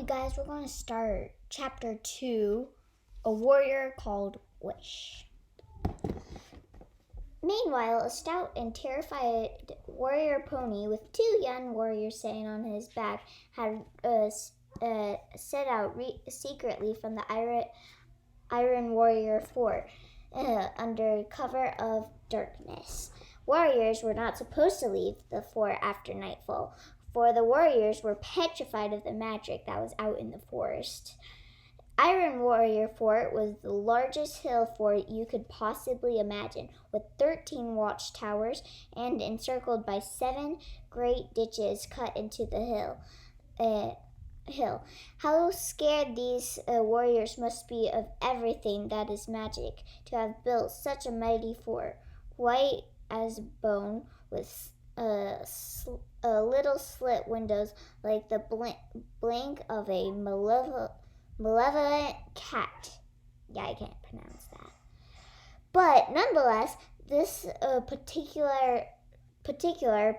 you guys, we're going to start chapter 2, A Warrior Called Wish. Meanwhile, a stout and terrified warrior pony with two young warriors sitting on his back had set out secretly from the Iron Warrior Fort under cover of darkness. Warriors were not supposed to leave the fort after nightfall, for the warriors were petrified of the magic that was out in the forest. Iron Warrior Fort was the largest hill fort you could possibly imagine, with 13 watchtowers and encircled by 7 great ditches cut into the hill. How scared these warriors must be of everything that is magic to have built such a mighty fort, white as bone, with little slit windows like the blink of a malevolent cat. Yeah, I can't pronounce that. But nonetheless, this particular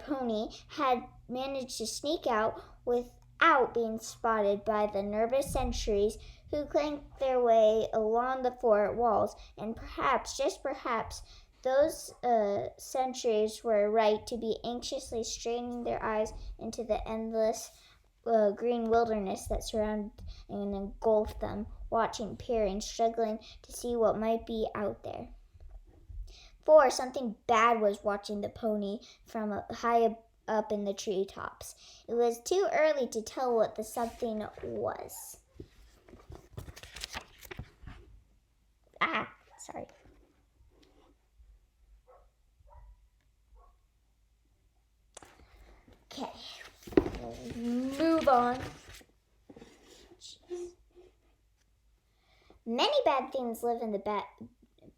pony had managed to sneak out without being spotted by the nervous sentries who clanked their way along the fort walls, and perhaps, just perhaps, those sentries were right to be anxiously straining their eyes into the endless green wilderness that surrounded and engulfed them, watching, peering, struggling to see what might be out there. For something bad was watching the pony from high up in the treetops. It was too early to tell what the something was. Sorry. Okay, move on. Jeez. Many bad things live in the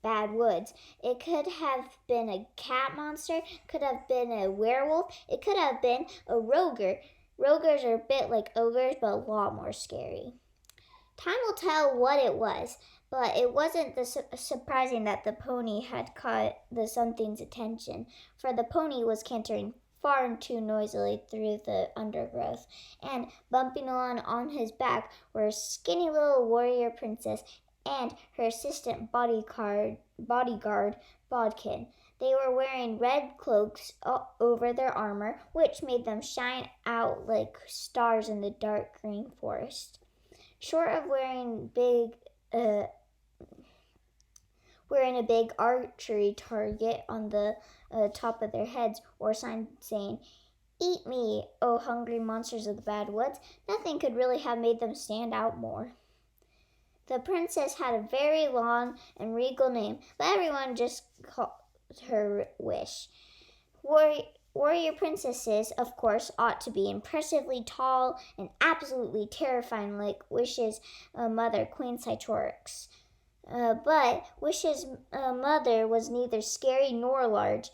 bad woods. It could have been a cat monster, could have been a werewolf, it could have been a roger. Rogers are a bit like ogres, but a lot more scary. Time will tell what it was, but it wasn't surprising that the pony had caught the something's attention, for the pony was cantering far too noisily through the undergrowth, and bumping along on his back were a skinny little warrior princess and her assistant bodyguard, Bodkin. They were wearing red cloaks over their armor, which made them shine out like stars in the dark green forest. Short of wearing a big archery target on the top of their heads, or a sign saying, "Eat me, O hungry monsters of the bad woods," nothing could really have made them stand out more. The princess had a very long and regal name, but everyone just called her Wish. Warrior princesses, of course, ought to be impressively tall and absolutely terrifying like Wish's mother, Queen Citrorix. But Wish's mother was neither scary nor large.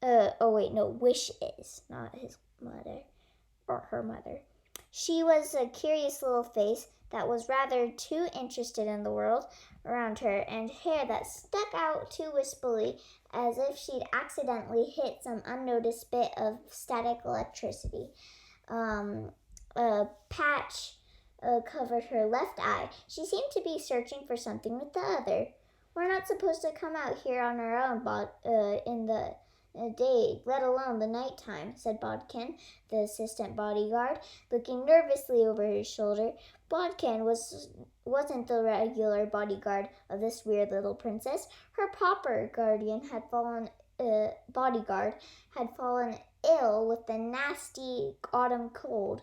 Wish is, not his mother, or her mother. She was a curious little face that was rather too interested in the world around her, and hair that stuck out too wispily as if she'd accidentally hit some unnoticed bit of static electricity. A patch covered her left eye. She seemed to be searching for something with the other. "We're not supposed to come out here on our own in the day, let alone the nighttime," said Bodkin, the assistant bodyguard, looking nervously over his shoulder. Bodkin wasn't the regular bodyguard of this weird little princess. Her proper bodyguard had fallen ill with the nasty autumn cold.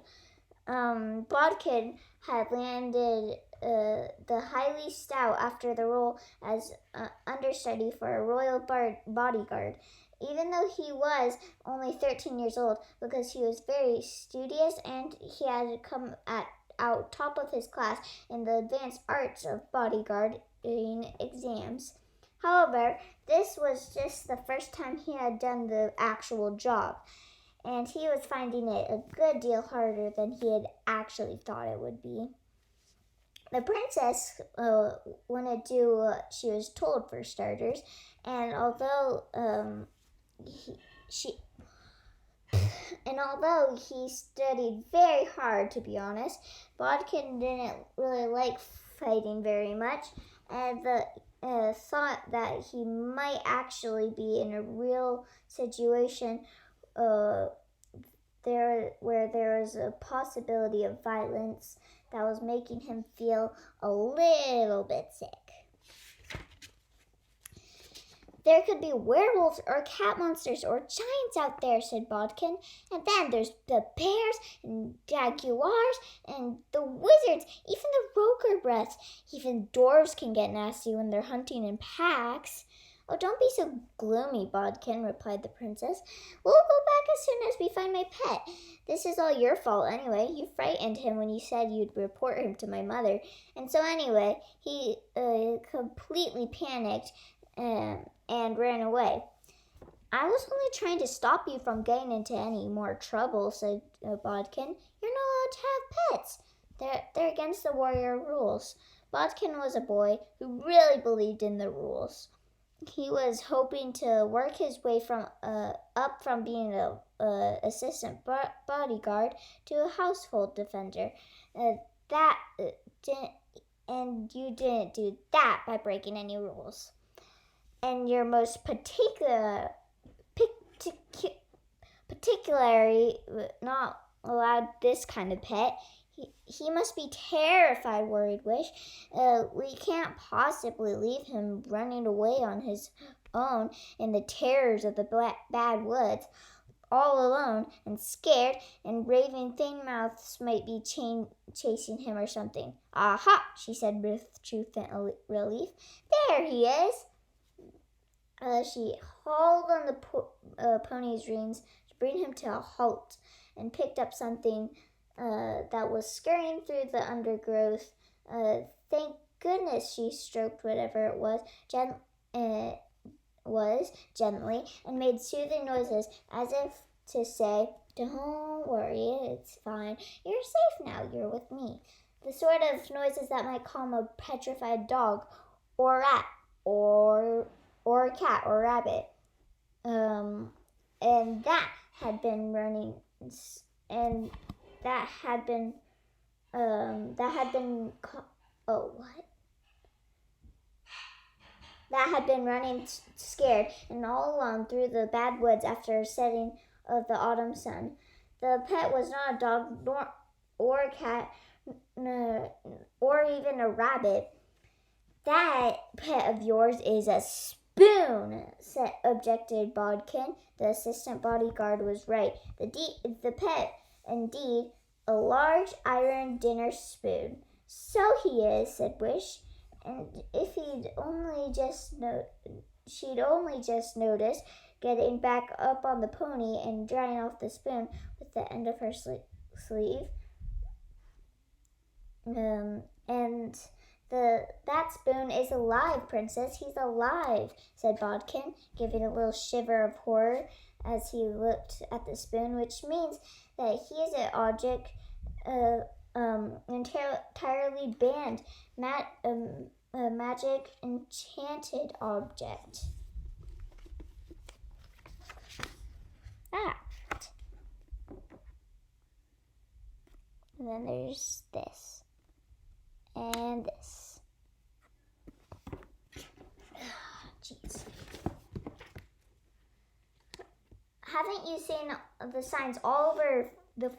Bodkin had landed the highly stout after the role as understudy for a royal bodyguard, even though he was only 13 years old, because he was very studious and he had come out top of his class in the advanced arts of bodyguarding exams. However, this was just the first time he had done the actual job, and he was finding it a good deal harder than he had actually thought it would be. The princess wouldn't do what she was told, for starters, and although And although he studied very hard, to be honest, Bodkin didn't really like fighting very much, and thought that he might actually be in a real situation where there was a possibility of violence that was making him feel a little bit sick. There could be werewolves or cat monsters or giants out there, said Bodkin. And then there's the bears and jaguars and the wizards, even the Roker-breaths. Even dwarves can get nasty when they're hunting in packs. Oh, don't be so gloomy, Bodkin, replied the princess. We'll go back as soon as we find my pet. This is all your fault anyway. You frightened him when you said you'd report him to my mother. And so anyway, he completely panicked and ran away. I was only trying to stop you from getting into any more trouble, said Bodkin. You're not allowed to have pets. They're against the warrior rules. Bodkin was a boy who really believed in the rules. He was hoping to work his way up from being an assistant bodyguard to a household defender. And you didn't do that by breaking any rules. And your most particularly not allowed this kind of pet. He must be terrified, worried Wish. We can't possibly leave him running away on his own in the terrors of the bad woods, all alone and scared, and raving Thinmouths might be chasing him or something. Aha, she said with truth and relief. There he is. She hauled on the pony's reins to bring him to a halt and picked up something that was scurrying through the undergrowth. Thank goodness she stroked whatever it was gently and made soothing noises as if to say, don't worry, it's fine. You're safe now, you're with me. The sort of noises that might calm a petrified dog or rat or a cat or rabbit. And that had been running scared and all alone through the bad woods after setting of the autumn sun. The pet was not a dog or a cat or even a rabbit. That pet of yours is a spoon, objected Bodkin. The assistant bodyguard was right. The pet, indeed, a large iron dinner spoon. So he is, said Wish. And if she'd only just noticed, getting back up on the pony and drying off the spoon with the end of her sleeve. That spoon is alive, Princess. He's alive, said Bodkin, giving a little shiver of horror as he looked at the spoon, which means that he is an object entirely banned, a magic enchanted object. And then there's this. And this. Jeez. Haven't you seen the signs all over the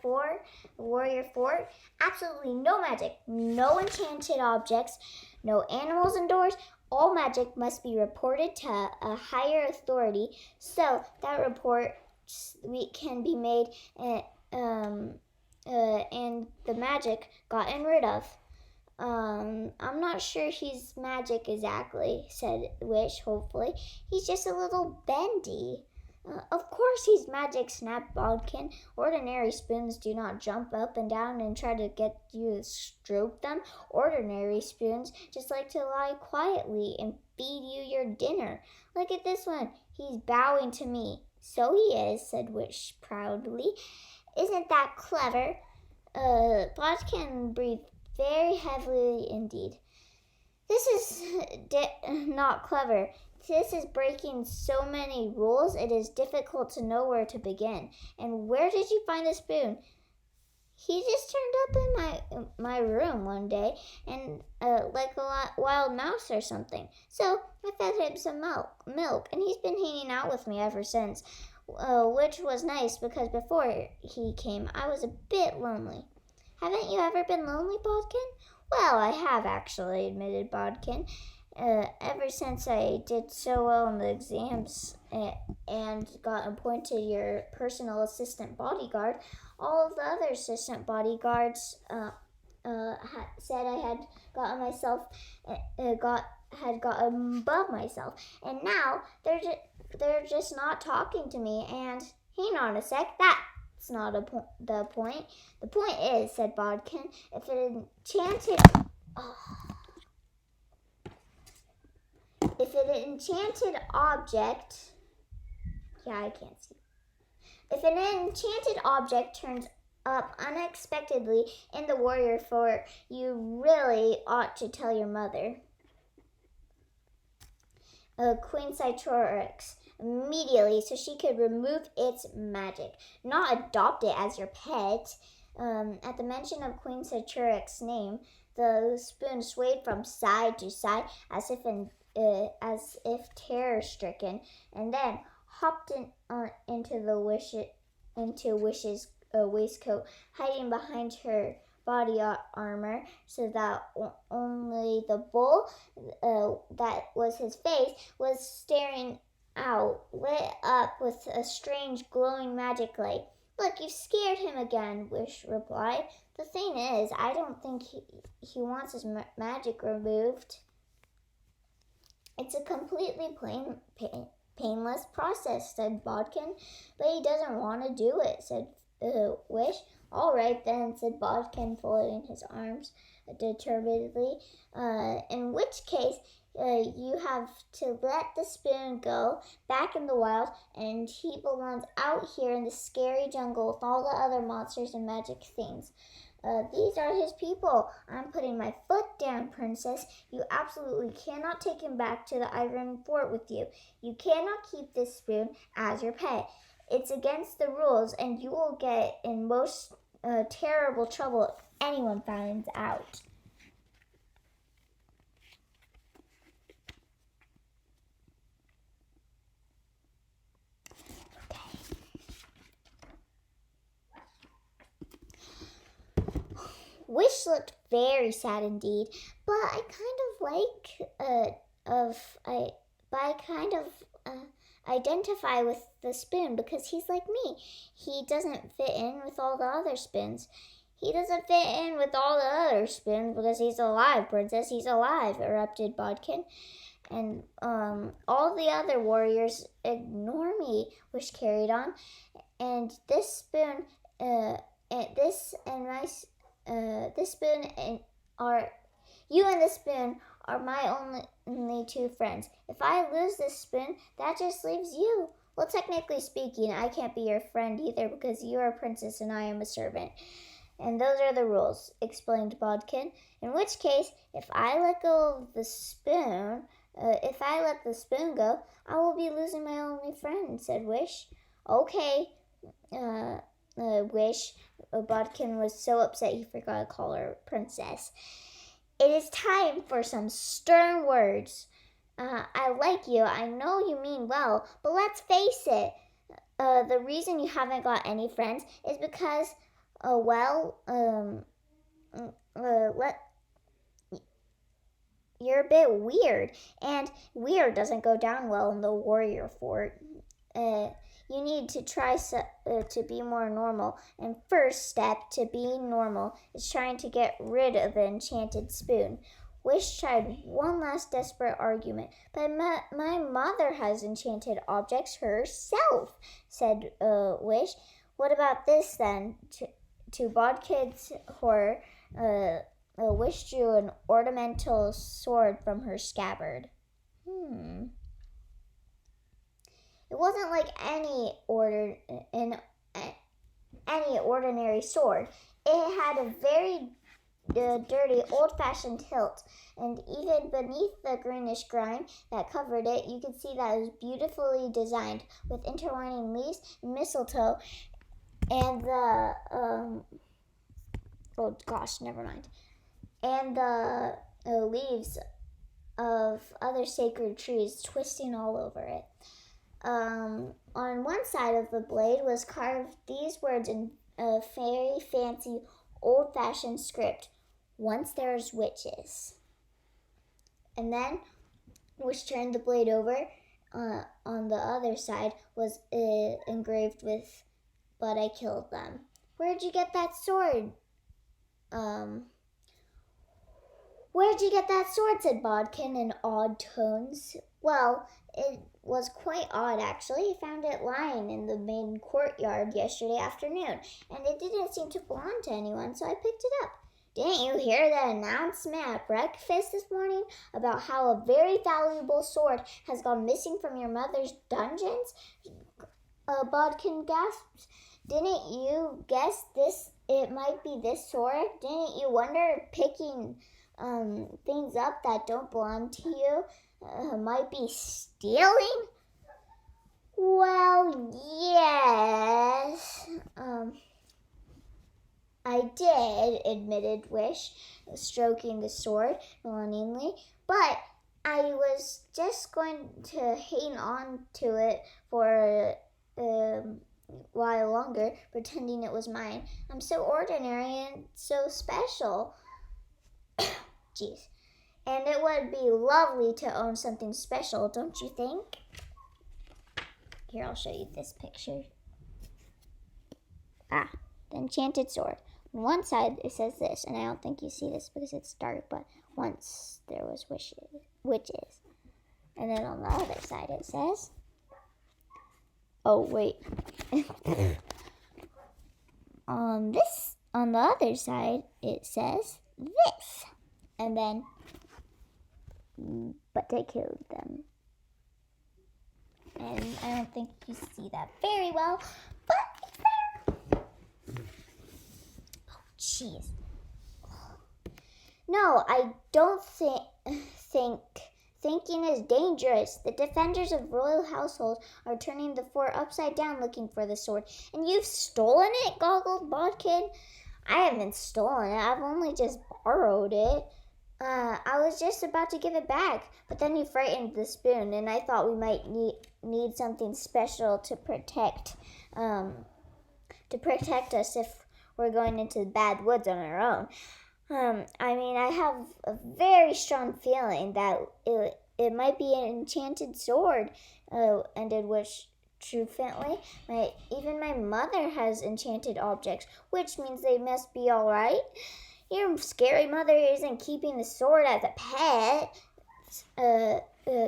warrior fort? Absolutely no magic, no enchanted objects, no animals indoors. All magic must be reported to a higher authority so that report can be made and the magic gotten rid of. I'm not sure he's magic exactly, said Wish hopefully. He's just a little bendy. Of course he's magic, snapped Bodkin. Ordinary spoons do not jump up and down and try to get you to stroke them. Ordinary spoons just like to lie quietly and feed you your dinner. Look at this one. He's bowing to me. So he is, said Wish proudly. Isn't that clever? Bodkin breathed very heavily indeed. This is not clever. This is breaking so many rules, it is difficult to know where to begin. And where did you find the spoon? He just turned up in my room one day, and like a wild mouse or something. So I fed him some milk, and he's been hanging out with me ever since, which was nice because before he came, I was a bit lonely. Haven't you ever been lonely, Bodkin? Well, I have actually, admitted Bodkin. Ever since I did so well in the exams and got appointed your personal assistant bodyguard, all of the other assistant bodyguards said I had gotten myself had gotten above myself, and now they're just not talking to me. And hang on a sec, that's not the point. The point is, said Bodkin, if an enchanted object, I can't see. If an enchanted object turns up unexpectedly in the warrior fort, you really ought to tell your mother. Queen Citrorix immediately so she could remove its magic, not adopt it as your pet. At the mention of Queen Citrorix's name, the spoon swayed from side to side as if terror-stricken, and then hopped into Wish's waistcoat, hiding behind her body armor so that only the bull that was his face was staring out, lit up with a strange glowing magic light. Look, you scared him again, Wish replied. The thing is, I don't think he wants his magic removed. It's a completely painless process, said Bodkin. But he doesn't want to do it, said Wish. All right then, said Bodkin, folding his arms determinedly. In which case, you have to let the spoon go back in the wild, and he belongs out here in the scary jungle with all the other monsters and magic things. These are his people. I'm putting my foot down, Princess. You absolutely cannot take him back to the Iron Fort with you. You cannot keep this spoon as your pet. It's against the rules, and you will get in most terrible trouble if anyone finds out. Wish looked very sad indeed, but I identify with the spoon because he's like me. He doesn't fit in with all the other spoons. He doesn't fit in with all the other spoons because he's alive, Princess. He's alive, erupted Bodkin. And all the other warriors ignore me, Wish carried on. And this spoon, you and the spoon are my only two friends. If I lose this spoon, that just leaves you. Well, technically speaking, I can't be your friend either because you're a princess and I am a servant. And those are the rules, explained Bodkin. In which case, if I let the spoon go, I will be losing my only friend, said Wish. Okay, Wish. Bodkin was so upset he forgot to call her princess. It is time for some stern words. I like you. I know you mean well, but let's face it. The reason you haven't got any friends is because, you're a bit weird, and weird doesn't go down well in the warrior fort. You need to try to be more normal, and first step to being normal is trying to get rid of the enchanted spoon. Wish tried one last desperate argument, but my mother has enchanted objects herself, said Wish. What about this then? To Bodkin's horror, Wish drew an ornamental sword from her scabbard. It wasn't like any ordinary sword. It had a very dirty, old-fashioned hilt, and even beneath the greenish grime that covered it, you could see that it was beautifully designed with intertwining leaves and mistletoe, and and the leaves of other sacred trees twisting all over it. On one side of the blade was carved these words in a very fancy, old-fashioned script: "Once there's witches." And then, which turned the blade over, on the other side was engraved with, "But I killed them." "Where'd you get that sword?" "Where'd you get that sword?" said Bodkin in awed tones. "Well, it was quite odd, actually. I found it lying in the main courtyard yesterday afternoon, and it didn't seem to belong to anyone, so I picked it up." "Didn't you hear the announcement at breakfast this morning about how a very valuable sword has gone missing from your mother's dungeons?" Bodkin gasped. "Didn't you guess it might be this sword? Didn't you wonder picking things up that don't belong to you might be stealing?" "Well, yes, I did," admitted Wish, stroking the sword longingly, "but I was just going to hang on to it for a while longer, pretending it was mine. I'm so ordinary and so special." Jeez. "And it would be lovely to own something special, don't you think?" Here, I'll show you this picture. The enchanted sword. On one side, it says this, and I don't think you see this because it's dark, but "Once there was witches." And then on the other side, it says, oh, wait. On the other side, it says this. And then, "But I killed them." And I don't think you see that very well, but it's there. Oh, jeez. "No, I don't think thinking is dangerous. The defenders of royal household are turning the fort upside down looking for the sword." "And you've stolen it?" goggled Bodkin. "I haven't stolen it. I've only just borrowed it. I was just about to give it back, but then you frightened the spoon, and I thought we might need something special to protect us if we're going into the bad woods on our own. I have a very strong feeling that it might be an enchanted sword," ended Wish triumphantly. Even my mother has enchanted objects, which means they must be all right. Your scary mother isn't keeping the sword as a pet,"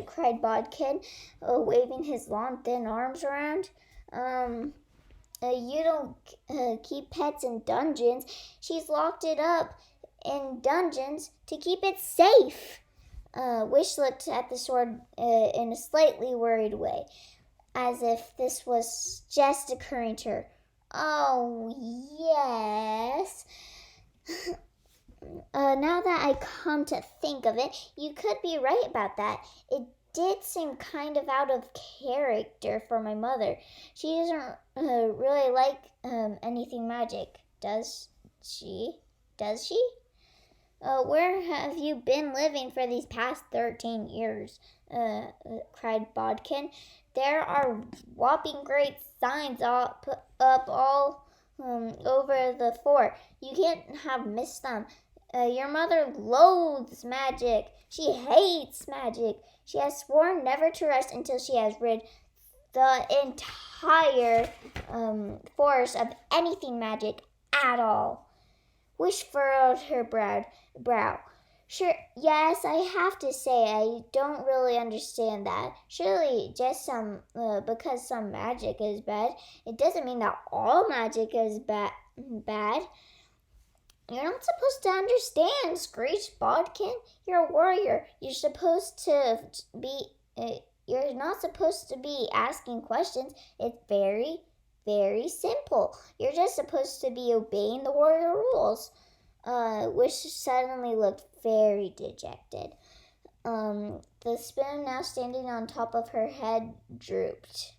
cried Bodkin, waving his long, thin arms around. You don't keep pets in dungeons. She's locked it up in dungeons to keep it safe." Wish looked at the sword in a slightly worried way, as if this was just occurring to her. "Oh, yes. Now that I come to think of it, you could be right about that. It did seem kind of out of character for my mother. She doesn't really like anything magic, does she? Does she?" "Where have you been living for these past 13 years? Cried Bodkin. "There are whopping great signs up all over the fort. You can't have missed them. Your mother loathes magic. She hates magic. She has sworn never to rest until she has rid the entire forest of anything magic at all." Wish furrowed her brow. "Sure, yes, I have to say I don't really understand that. Surely just because some magic is bad, it doesn't mean that all magic is bad. "You're not supposed to understand," screeched Bodkin. "You're a warrior. You're not supposed to be asking questions. It's very, very simple. You're just supposed to be obeying the warrior rules." Wish suddenly looked very dejected. The spoon, now standing on top of her head, drooped.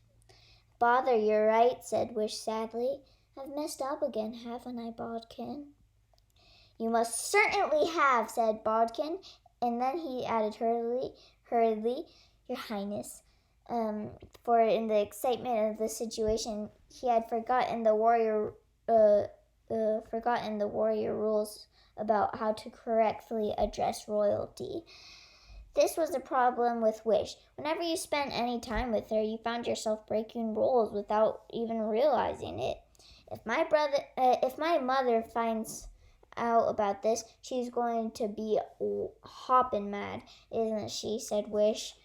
"Bother, you're right," said Wish sadly. "I've messed up again, haven't I, Bodkin?" "You most certainly have," said Bodkin, and then he added hurriedly, "Your Highness," for in the excitement of the situation he had forgotten the warrior rules about how to correctly address royalty. This was the problem with Wish. Whenever you spent any time with her, you found yourself breaking rules without even realizing it. If my mother finds out about this, she's going to be hoppin' mad, isn't she?" said Wish.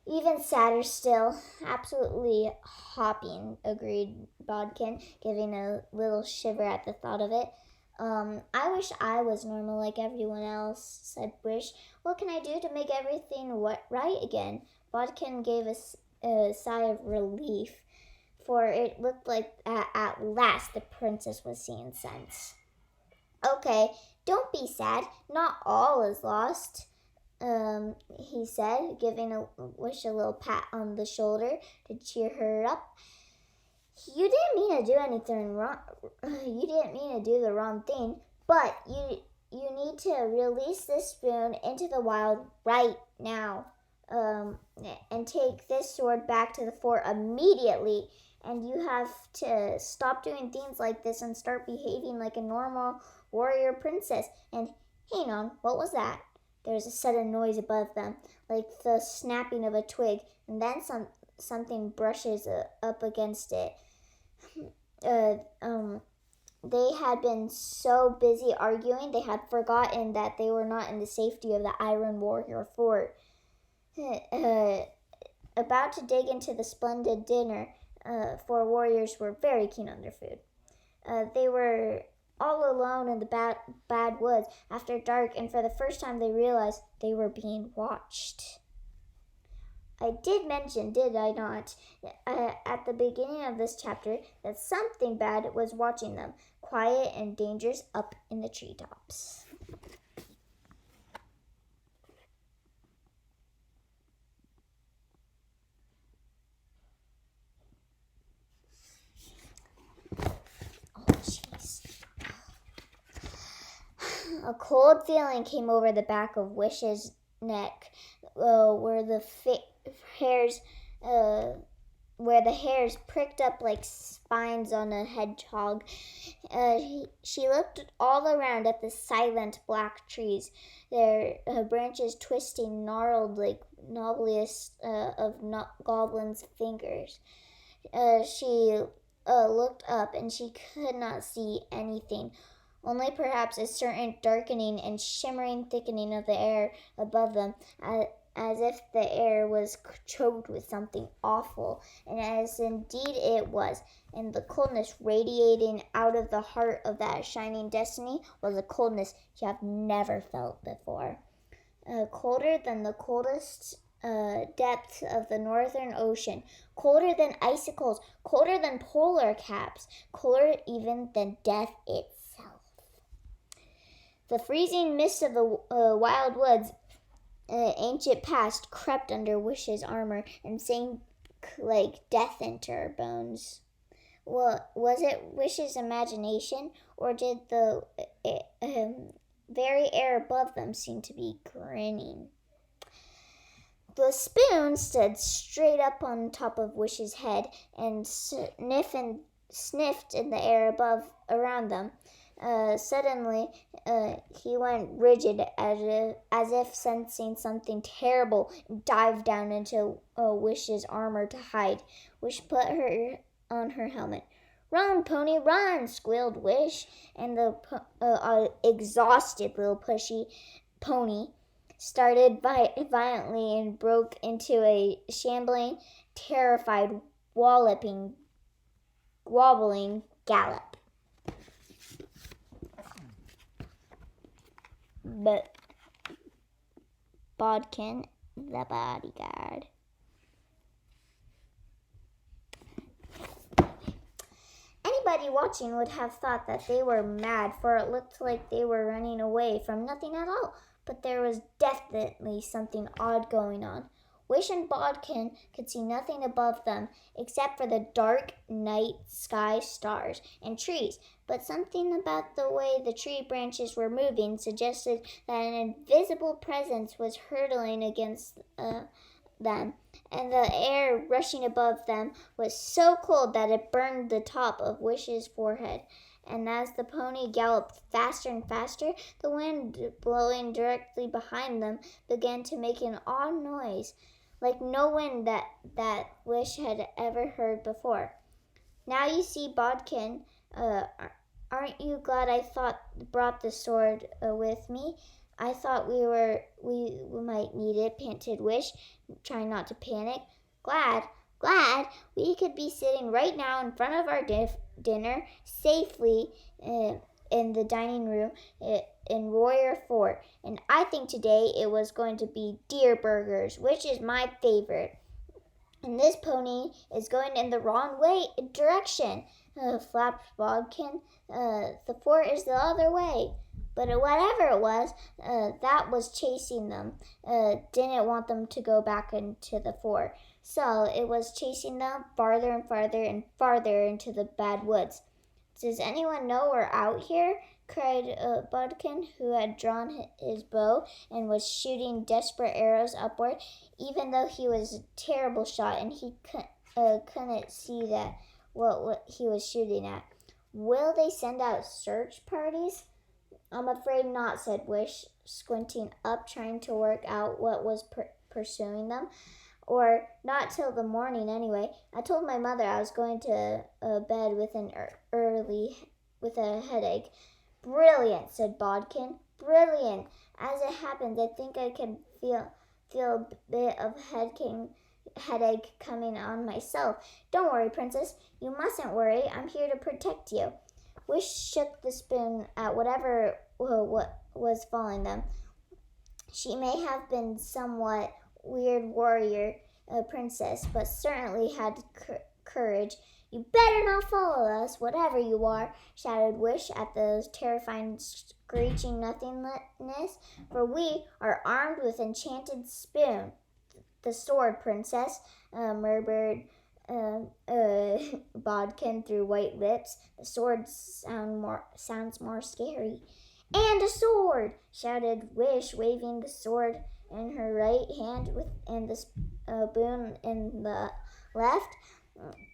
"Even sadder still." "Absolutely hopping," agreed Bodkin, giving a little shiver at the thought of it. "I wish I was normal like everyone else," said Wish. "What can I do to make everything right again?" Bodkin gave a sigh of relief, for it looked like at last the princess was seeing sense. "Okay, don't be sad. Not all is lost," he said, giving Wish a little pat on the shoulder to cheer her up. "You didn't mean to do anything wrong. You didn't mean to do the wrong thing, but you need to release this spoon into the wild right now, and take this sword back to the fort immediately. And you have to stop doing things like this and start behaving like a normal warrior princess. And hang on, what was that?" There was a sudden noise above them, like the snapping of a twig, and then something brushes up against it. They had been so busy arguing they had forgotten that they were not in the safety of the Iron Warrior Fort. About to dig into the splendid dinner, for warriors were very keen on their food. They were all alone in the bad woods after dark, and for the first time they realized they were being watched. I did mention, did I not, at the beginning of this chapter, that something bad was watching them, quiet and dangerous up in the treetops. A cold feeling came over the back of Wish's neck, where the hairs pricked up like spines on a hedgehog. She looked all around at the silent black trees, their branches twisting gnarled like knobbliest of goblins' fingers. She looked up, and she could not see anything, only perhaps a certain darkening and shimmering thickening of the air above them, as if the air was choked with something awful, and as indeed it was. And the coldness radiating out of the heart of that shining destiny was a coldness you have never felt before. Colder than the coldest depths of the northern ocean, colder than icicles, colder than polar caps, colder even than death itself. The freezing mist of the wild woods, ancient past, crept under Wish's armor and sank like death into her bones. Well, was it Wish's imagination, or did the very air above them seem to be grinning? The spoon stood straight up on top of Wish's head and sniffed in the air around them. Suddenly, he went rigid as if sensing something terrible, and dived down into Wish's armor to hide. Wish put her on her helmet. "Run, pony, run!" squealed Wish, and the exhausted little pushy pony started violently and broke into a shambling, terrified, wobbling gallop. But Bodkin, the bodyguard. Anybody Anybody watching would have thought that they were mad, for it looked like they were running away from nothing at all. But there was definitely something odd going on. Wish and Bodkin could see nothing above them except for the dark night sky, stars, and trees. But something about the way the tree branches were moving suggested that an invisible presence was hurtling against them, and the air rushing above them was so cold that it burned the top of Wish's forehead. And as the pony galloped faster and faster, the wind blowing directly behind them began to make an odd noise, like no wind that Wish had ever heard before. Now you see, Bodkin, aren't you glad I brought the sword with me? I thought we might need it, panted Wish, trying not to panic. Glad? We could be sitting right now in front of our dinner safely in the dining room in Royer Fort. And I think today it was going to be deer burgers, which is my favorite. And this pony is going in the wrong direction, flapped Bodkin. The fort is the other way. But whatever it was, that was chasing them. Didn't want them to go back into the fort. So it was chasing them farther and farther and farther into the bad woods. Does anyone know we're out here? Cried Bodkin, who had drawn his bow and was shooting desperate arrows upward, even though he was a terrible shot and he couldn't see that what he was shooting at. Will they send out search parties? I'm afraid not, said Wish, squinting up, trying to work out what was pursuing them. Or not till the morning, anyway. I told my mother I was going to bed with a headache. Brilliant, said Bodkin. Brilliant. As it happens, I think I can feel a bit of headache coming on myself. Don't worry, Princess. You mustn't worry. I'm here to protect you. Wish shook the spoon at whatever what was following them. She may have been somewhat weird warrior princess, but certainly had courage. You better not follow us, whatever you are, shouted Wish at the terrifying screeching nothingness, for we are armed with enchanted spoon. The sword, princess, murmured Bodkin through white lips. The sword sounds more scary. And a sword, shouted Wish, waving the sword in her right hand and the spoon in the left.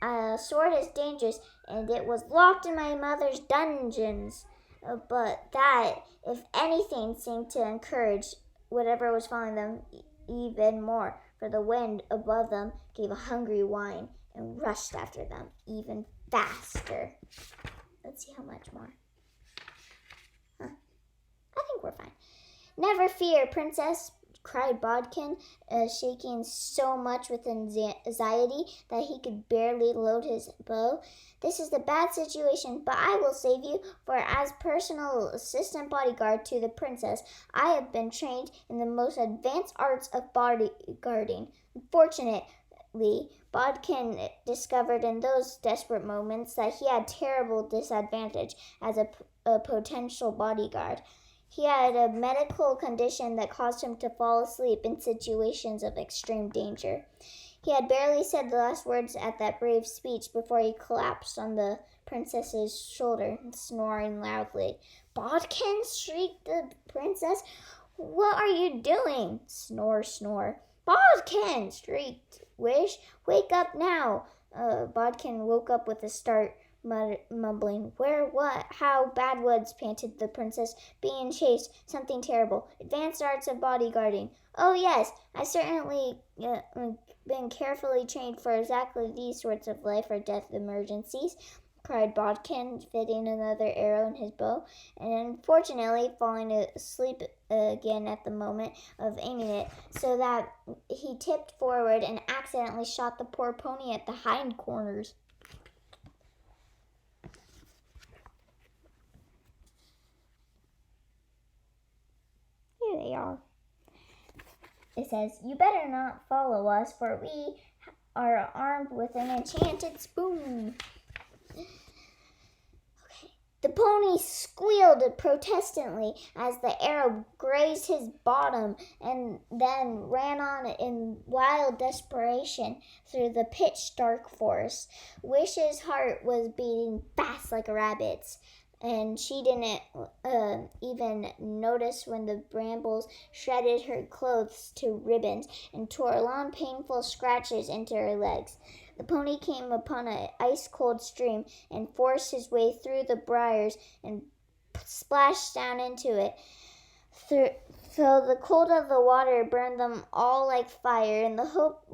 A sword is dangerous, and it was locked in my mother's dungeons. But that, if anything, seemed to encourage whatever was following them even more, for the wind above them gave a hungry whine and rushed after them even faster. Let's see how much more. I think we're fine. Never fear, Princess, cried Bodkin, shaking so much with anxiety that he could barely load his bow. This is a bad situation, but I will save you, for as personal assistant bodyguard to the princess, I have been trained in the most advanced arts of bodyguarding. Unfortunately, Bodkin discovered in those desperate moments that he had terrible disadvantage as a potential bodyguard. He had a medical condition that caused him to fall asleep in situations of extreme danger. He had barely said the last words at that brave speech before he collapsed on the princess's shoulder, snoring loudly. Bodkin, shrieked the princess. What are you doing? Snore, snore. Bodkin, shrieked Wish. Wake up now. Bodkin woke up with a start, mumbling, where, what, how, bad woods, panted the princess, being chased, something terrible, advanced arts of bodyguarding. Oh yes, I certainly been carefully trained for exactly these sorts of life or death emergencies, cried Bodkin, fitting another arrow in his bow, and unfortunately falling asleep again at the moment of aiming it, so that he tipped forward and accidentally shot the poor pony at the hind corners. Here they are. It says, you better not follow us, for we are armed with an enchanted spoon. The pony squealed protestantly as the arrow grazed his bottom and then ran on in wild desperation through the pitch-dark forest. Wish's heart was beating fast like a rabbit's, and she didn't even notice when the brambles shredded her clothes to ribbons and tore long, painful scratches into her legs. The pony came upon an ice-cold stream and forced his way through the briars and splashed down into it. So the cold of the water burned them all like fire, in the hope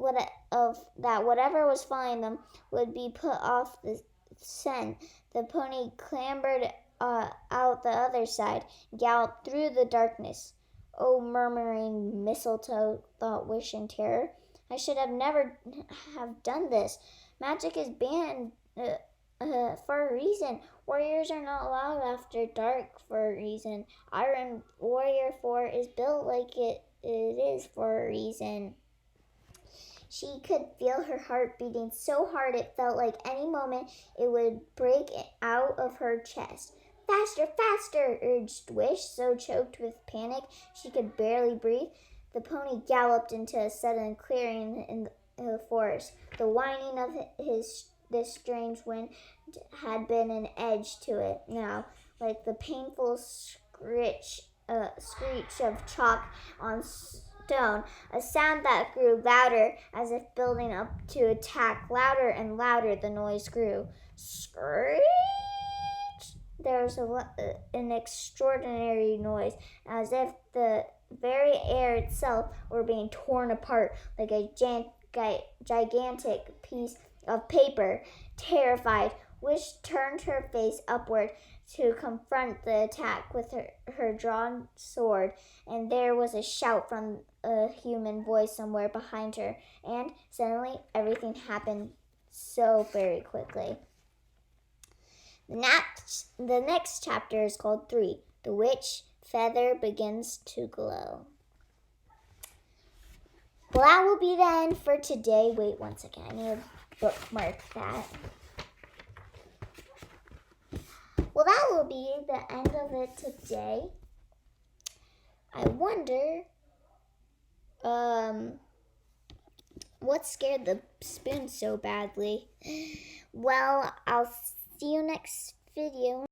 that whatever was following them would be put off the scent. The pony clambered out the other side, galloped through the darkness. Oh, murmuring mistletoe, thought Wish in terror. I should have never have done this. Magic is banned for a reason. Warriors are not allowed after dark for a reason. Iron Warrior 4 is built like it is for a reason. She could feel her heart beating so hard it felt like any moment it would break out of her chest. Faster, faster, urged Wish, so choked with panic she could barely breathe. The pony galloped into a sudden clearing in the forest. The whining of this strange wind had been an edge to it now, like the painful screech of chalk on stone, a sound that grew louder as if building up to attack. Louder and louder the noise grew. Screech! There was an extraordinary noise, as if the very air itself were being torn apart like a gigantic piece of paper. Terrified, Wish turned her face upward to confront the attack with her drawn sword, and there was a shout from a human voice somewhere behind her, and suddenly everything happened so very quickly. The next chapter is called 3. The Witch Feather Begins to Glow. Well, that will be the end for today. Wait one second. I need to bookmark that. Well, that will be the end of it today. I wonder what scared the spoon so badly. Well, I'll see you next video.